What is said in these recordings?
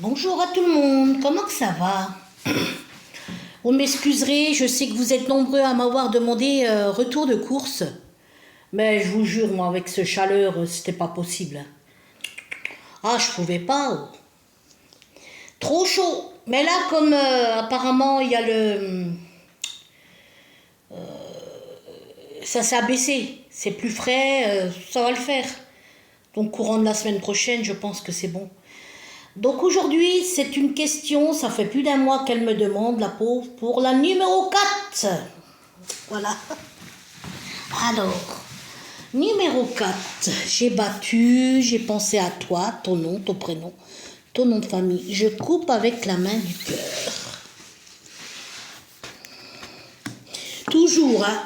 Bonjour à tout le monde, comment que ça va? Vous m'excuserez, je sais que vous êtes nombreux à m'avoir demandé retour de course. Mais je vous jure, moi, avec ce chaleur, c'était pas possible. Ah, je pouvais pas. Trop chaud. Mais là, comme apparemment, il y a le... ça s'est abaissé. C'est plus frais, ça va le faire. Donc, courant de la semaine prochaine, je pense que c'est bon. Donc aujourd'hui, c'est une question, ça fait plus d'un mois qu'elle me demande, la pauvre, pour la numéro 4. Voilà. Alors, numéro 4, j'ai battu, j'ai pensé à toi, ton nom, ton prénom, ton nom de famille. Je coupe avec la main du cœur. Toujours, hein.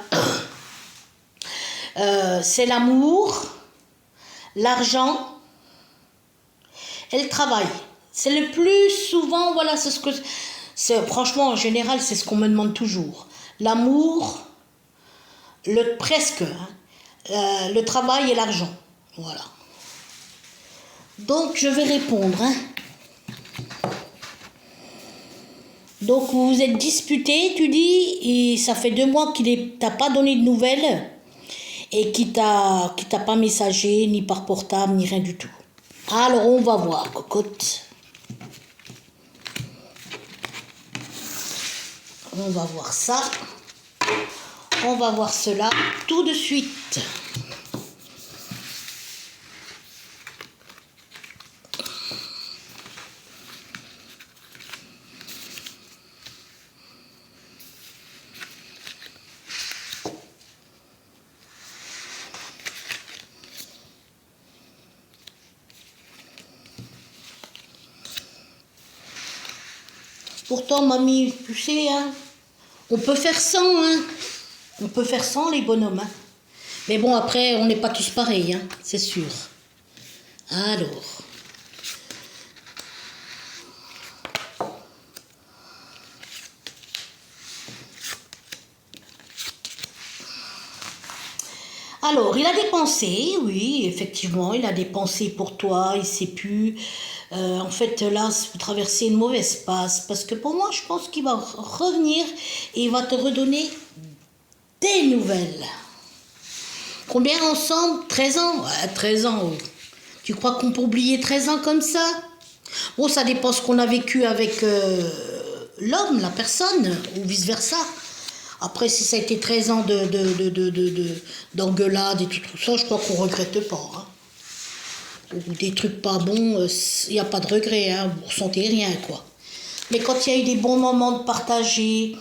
C'est l'amour, l'argent et le travail. C'est le plus souvent, voilà, c'est ce que... franchement, en général, c'est ce qu'on me demande toujours. L'amour, presque, hein, le travail et l'argent. Voilà. Donc, je vais répondre. Hein. Donc, vous vous êtes disputé, tu dis, et ça fait 2 mois qu'il t'a pas donné de nouvelles et qu'il t'a pas messagé, ni par portable, ni rien du tout. Alors, on va voir, cocotte. On va voir ça. On va voir cela tout de suite. Pourtant, mamie, tu sais, hein, on peut faire sans, hein. On peut faire sans les bonhommes, hein. Mais bon, après, on n'est pas tous pareils, hein, c'est sûr. Alors. Alors, il a des pensées, oui, effectivement, il a des pensées pour toi, il sait plus. En fait, là, vous traversez une mauvaise passe, parce que pour moi, je pense qu'il va revenir et il va te redonner des nouvelles. Combien ensemble? 13 ans? Ouais, 13 ans. Oh. Tu crois qu'on peut oublier 13 ans comme ça? Bon, ça dépend ce qu'on a vécu avec l'homme, la personne, ou vice-versa. Après, si ça a été 13 ans d'engueulade et tout ça, je crois qu'on ne regrette pas. Hein. Ou des trucs pas bons, il n'y a pas de regret, hein, vous ne ressentez rien, quoi. Mais quand il y a eu des bons moments de partager,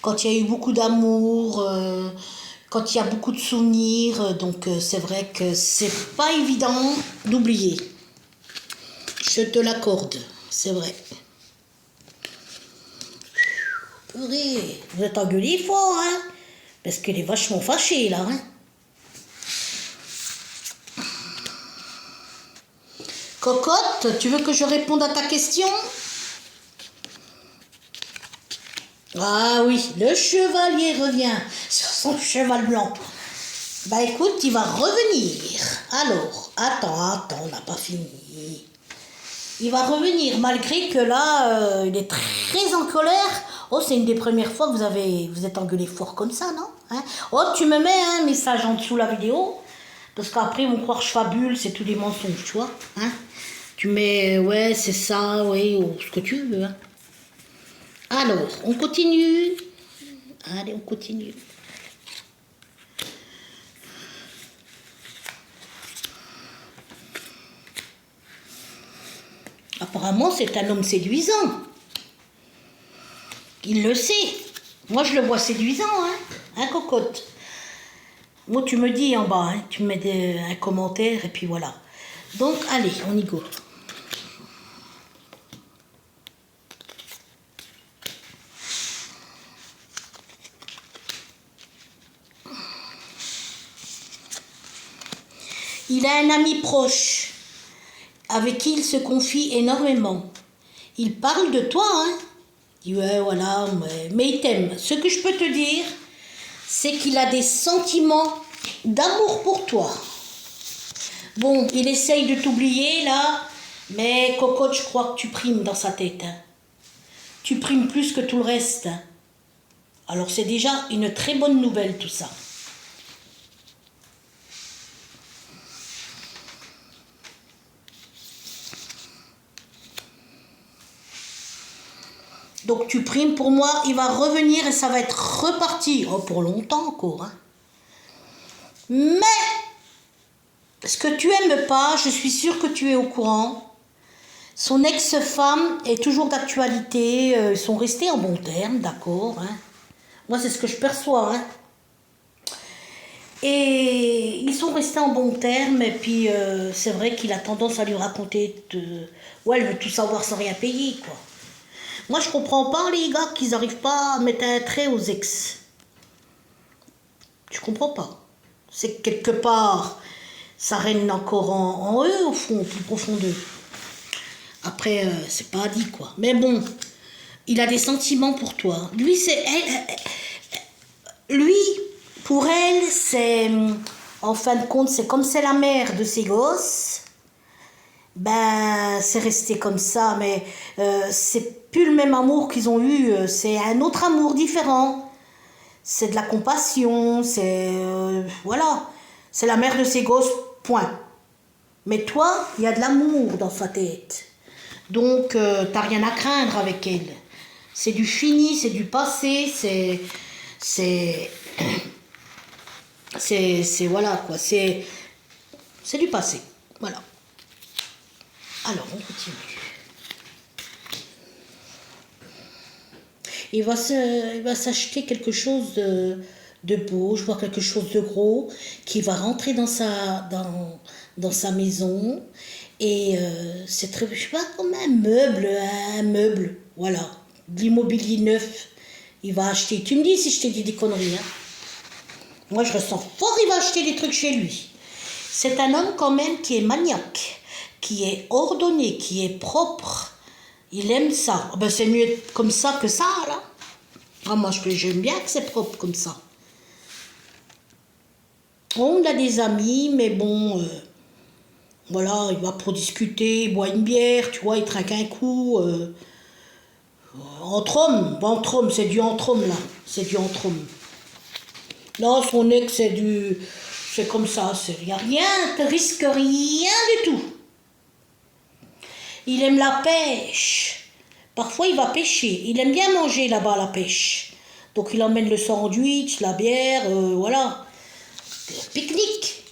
quand il y a eu beaucoup d'amour, quand il y a beaucoup de souvenirs, donc c'est vrai que c'est pas évident d'oublier. Je te l'accorde, c'est vrai. Purée, vous êtes engueulés fort, hein? Parce qu'elle est vachement fâchée, là, hein? Cocotte, tu veux que je réponde à ta question? Ah oui, le chevalier revient sur son cheval blanc. Bah écoute, il va revenir. Alors, attends, on n'a pas fini. Il va revenir, malgré que là, il est très en colère. Oh, c'est une des premières fois que vous êtes engueulé fort comme ça, non? Hein? Oh, tu me mets un message en dessous la vidéo, parce qu'après, ils vont croire que je fabule, c'est tous des mensonges, tu vois? Hein? Tu mets, ouais, c'est ça, ouais, ou ce que tu veux. Hein? Alors, on continue. Allez, on continue. Apparemment, c'est un homme séduisant. Il le sait. Moi, je le vois séduisant, hein, hein, cocotte. Moi, tu me dis en bas, hein, tu me mets un commentaire, et puis voilà. Donc, allez, on y go. Il a un ami proche, avec qui il se confie énormément. Il parle de toi, hein. Il dit, ouais, voilà, mais il t'aime. Ce que je peux te dire, c'est qu'il a des sentiments d'amour pour toi. Bon, il essaye de t'oublier, là, Mais Cocotte, je crois que tu primes dans sa tête. Hein. Tu primes plus que tout le reste. Hein. Alors c'est déjà une très bonne nouvelle tout ça. Donc tu primes pour moi, il va revenir et ça va être reparti. Oh, pour longtemps encore. Hein. Mais ce que tu aimes pas, je suis sûre que tu es au courant. Son ex-femme est toujours d'actualité. Ils sont restés en bons termes, d'accord. Hein. Moi, c'est ce que je perçois. Hein. Et ils sont restés en bons termes. Et puis, c'est vrai qu'il a tendance à lui raconter... Ouais, elle veut tout savoir sans rien payer, quoi. Moi, je comprends pas les gars qu'ils n'arrivent pas à mettre un trait aux ex. Je comprends pas. C'est que quelque part, ça règne encore en eux, au fond, au plus profond d'eux. Après, c'est pas dit, quoi. Mais bon, il a des sentiments pour toi. Lui, lui, pour elle, c'est... En fin de compte, c'est comme c'est la mère de ses gosses. Ben, c'est resté comme ça, mais c'est plus le même amour qu'ils ont eu. C'est un autre amour différent. C'est de la compassion, c'est... voilà. C'est la mère de ses gosses, point. Mais toi, il y a de l'amour dans sa tête. Donc, t'as rien à craindre avec elle. C'est du fini, c'est du passé, c'est voilà quoi, c'est du passé. Voilà. Alors, on continue. Il va s'acheter quelque chose de beau, je vois quelque chose de gros, qui va rentrer dans sa maison. Et c'est très, je sais pas, comme un meuble, voilà, de l'immobilier neuf. Il va acheter. Tu me dis si je t'ai dit des conneries, hein. Moi, je ressens fort, il va acheter des trucs chez lui. C'est un homme quand même qui est maniaque, qui est ordonné, qui est propre. Il aime ça. Ben, c'est mieux comme ça que ça, là. Ah, moi, j'aime bien que c'est propre comme ça. On a des amis, mais bon, voilà, il va pour discuter, il boit une bière, tu vois, il trinque un coup. Entre hommes, c'est du entre hommes, là. C'est du entre hommes. Là, son ex, c'est comme ça, il n'y a rien, tu risques rien du tout. Il aime la pêche. Parfois, il va pêcher. Il aime bien manger là-bas la pêche. Donc, il emmène le sandwich, la bière, voilà. Pique-nique.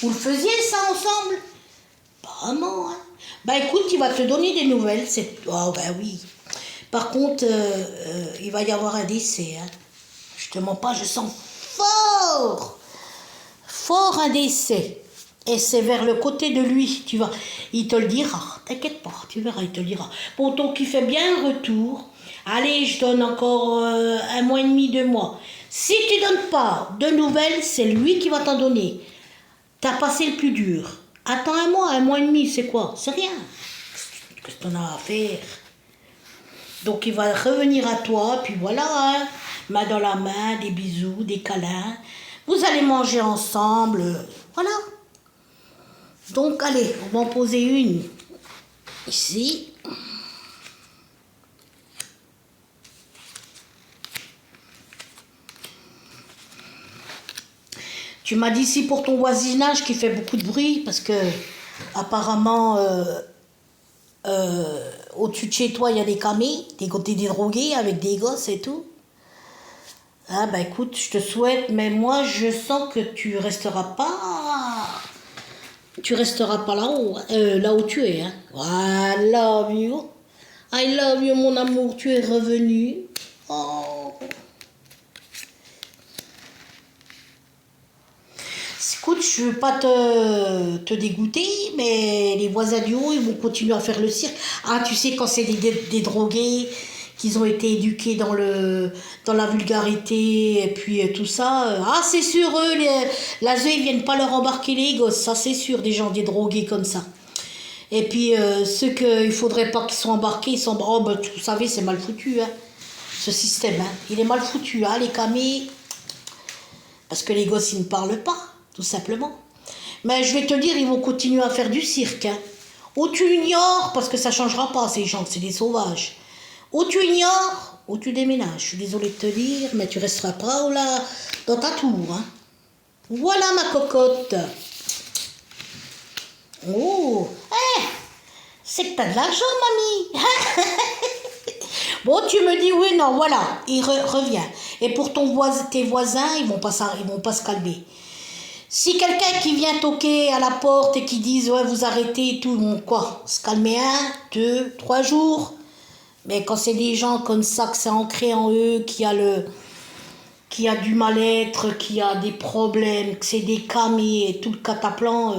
Vous le faisiez, ça, ensemble? Pas vraiment, hein. Bah, écoute, il va te donner des nouvelles. Ah, bah oui. Par contre, il va y avoir un décès, hein. Je te mens pas, je sens fort un décès. Et c'est vers le côté de lui, tu vois. Il te le dira, t'inquiète pas, tu verras, il te le dira. Bon, donc il fait bien un retour. Allez, je donne encore 1 mois et demi, 2 mois. Si tu donnes pas de nouvelles, c'est lui qui va t'en donner. T'as passé le plus dur. Attends 1 mois et demi, c'est quoi? C'est rien. Qu'est-ce que t'en as à faire? Donc il va revenir à toi, puis voilà, hein, main dans la main, des bisous, des câlins. Vous allez manger ensemble, voilà. Donc allez, on va en poser une ici. Tu m'as dit ici pour ton voisinage qui fait beaucoup de bruit, parce que apparemment au-dessus de chez toi il y a des camés, des drogués avec des gosses et tout. Ah bah écoute, je te souhaite, mais moi je sens que tu resteras pas là-haut, là où tu es. Hein. I love you. I love you, mon amour, tu es revenu. Oh. Écoute, je ne veux pas te dégoûter, mais les voisins du haut, ils vont continuer à faire le cirque. Ah, tu sais, quand c'est des drogués, qu'ils ont été éduqués dans la vulgarité, et puis tout ça. Ah, c'est sûr, eux, l'ASE, ils viennent pas leur embarquer les gosses, ça c'est sûr, des gens, des drogués comme ça. Et puis, ceux qu'il faudrait pas qu'ils soient embarqués, ils sont... Oh, ben, vous savez, c'est mal foutu, hein, ce système. Hein. Il est mal foutu, hein, les camés. Parce que les gosses, ils ne parlent pas, tout simplement. Mais je vais te dire, ils vont continuer à faire du cirque. Hein. Ou tu ignores, parce que ça ne changera pas, ces gens, c'est des sauvages. Ou tu ignores, ou tu déménages. Je suis désolée de te dire, mais tu resteras pas là, dans ta tour. Hein. Voilà ma cocotte. Oh, c'est que t'as de l'argent, mamie. Bon, tu me dis oui, non, voilà, il revient. Et pour tes voisins, ils vont pas se calmer. Si quelqu'un qui vient toquer à la porte et qui dit ouais, vous arrêtez et tout, bon, quoi, se calmer 1, 2, 3 jours. Mais quand c'est des gens comme ça, que c'est ancré en eux, qui a du mal-être, qui a des problèmes, que c'est des camis et tout le cataplan,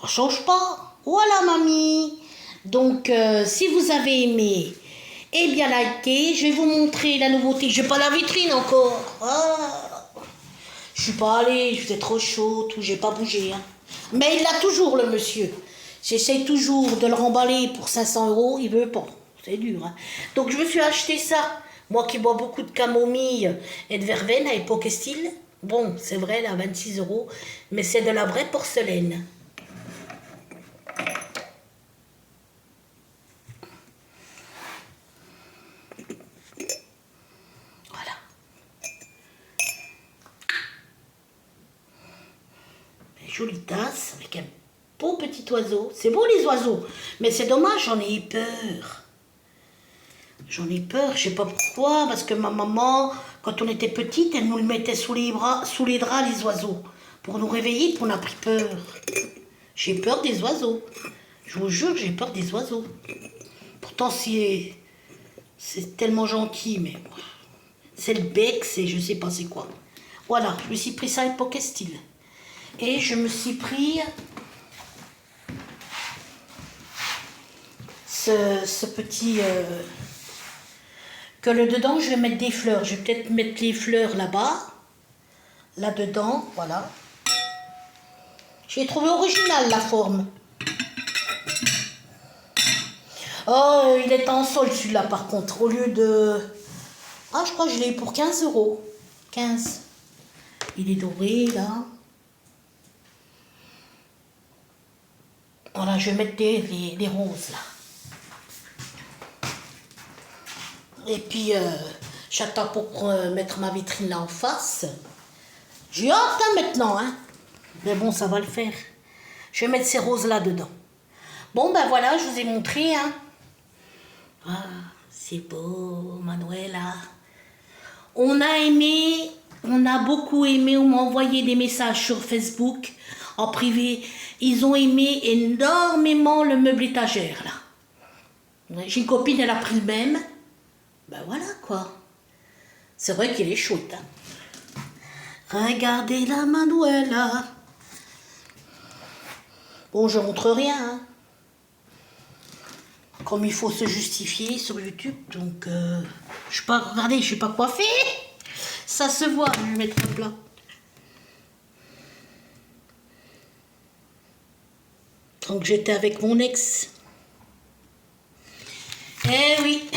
ça change pas. Voilà, mamie. Donc, si vous avez aimé, eh bien, likez. Je vais vous montrer la nouveauté. Je n'ai pas la vitrine encore. Ah. Je suis pas allée, je faisais trop chaud, tout, j'ai pas bougé. Hein. Mais il l'a toujours, le monsieur. J'essaye toujours de le remballer pour 500 €, il veut pas. C'est dur. Hein. Donc, je me suis acheté ça. Moi qui bois beaucoup de camomille et de verveine à époque style. Bon, c'est vrai, là, 26 €, mais c'est de la vraie porcelaine. Jolie tasse avec un beau petit oiseau. C'est beau les oiseaux, mais c'est dommage, j'en ai eu peur. J'en ai peur, je sais pas pourquoi, parce que ma maman, quand on était petite, elle nous le mettait sous les draps, les oiseaux, pour nous réveiller, puis on a pris peur. J'ai peur des oiseaux. Je vous jure, j'ai peur des oiseaux. Pourtant, c'est tellement gentil, mais c'est le bec, c'est je sais pas c'est quoi. Voilà, je me suis pris ça à époque style. Et je me suis pris ce petit... que le dedans, je vais mettre des fleurs. Je vais peut-être mettre les fleurs là-bas. Là-dedans, voilà. J'ai trouvé original la forme. Oh, il est en solde celui-là par contre. Au lieu de... Ah, je crois que je l'ai eu pour 15 €. 15. Il est doré là. Voilà, je vais mettre les roses là. Et puis, j'attends pour mettre ma vitrine là en face. J'ai hâte hein, maintenant, hein. Mais bon, ça va le faire. Je vais mettre ces roses là dedans. Bon, ben voilà, je vous ai montré, hein. Ah, c'est beau, Manuela. On a aimé, on a beaucoup aimé, on m'a envoyé des messages sur Facebook, en privé. Ils ont aimé énormément le meuble étagère, là. J'ai une copine, elle a pris le même. Ben voilà, quoi. C'est vrai qu'il est chouette, hein. Regardez la Manuela. Bon, je montre rien, hein. Comme il faut se justifier sur YouTube, donc je sais pas, regardez, je suis pas coiffée. Ça se voit, je vais mettre un plat. Donc j'étais avec mon ex. Eh oui.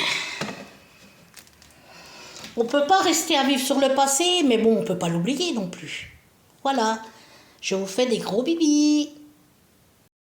On peut pas rester à vivre sur le passé, mais bon, on peut pas l'oublier non plus. Voilà. Je vous fais des gros bibis.